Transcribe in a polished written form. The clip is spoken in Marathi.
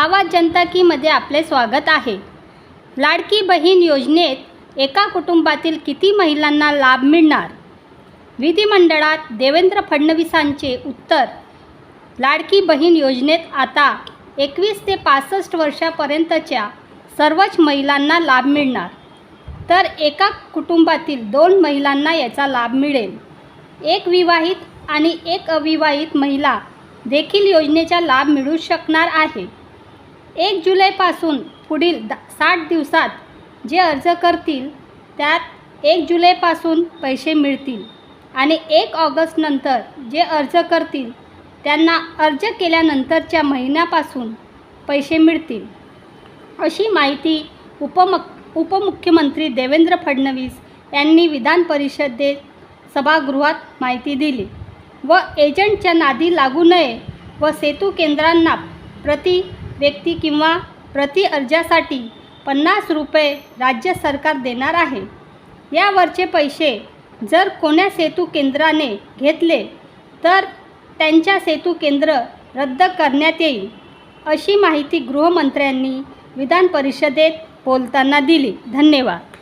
आवाज जनता की मध्ये आपले स्वागत आहे। लाडकी बहीण योजनेत एका कुटुंबातील किती महिलांना लाभ मिळणार? विधिमंडळात देवेंद्र फडणवीसांचे उत्तर। लाडकी बहीण योजनेत आता 21 ते 65 वर्षापर्यंतच्या सर्वच महिलांना लाभ मिळणार, तर एका कुटुंबातील 2 महिलांना याचा लाभ मिळेल। एक विवाहित आणि एक अविवाहित महिला देखील योजनेचा लाभ मिळू शकणार आहे। 1 जुलैपासून पुढील 60 दिवसात जे अर्ज करतील त्यात 1 जुलैपासून पैसे मिळतील आणि 1 ऑगस्ट नंतर जे अर्ज करतील त्यांना अर्ज केल्यानंतरच्या महिन्यापासून पैसे मिळतील, अशी माहिती उपमुख्यमंत्री देवेंद्र फडणवीस यांनी विधान परिषदेत सभागृहात माहिती दिली। व एजंटच्या नादी लागू नये व सेतू केंद्रांना प्रति व्यक्ती किंवा प्रति अर्जासाठी 50 रुपये राज्य सरकार देणार आहे। यावरचे पैसे जर कोण्या सेतू केंद्राने घेतले तर त्यांच्या सेतू केंद्र रद्द करण्यात येईल, अशी माहिती गृहमंत्र्यांनी विधान परिषदेत बोलताना दिली। धन्यवाद।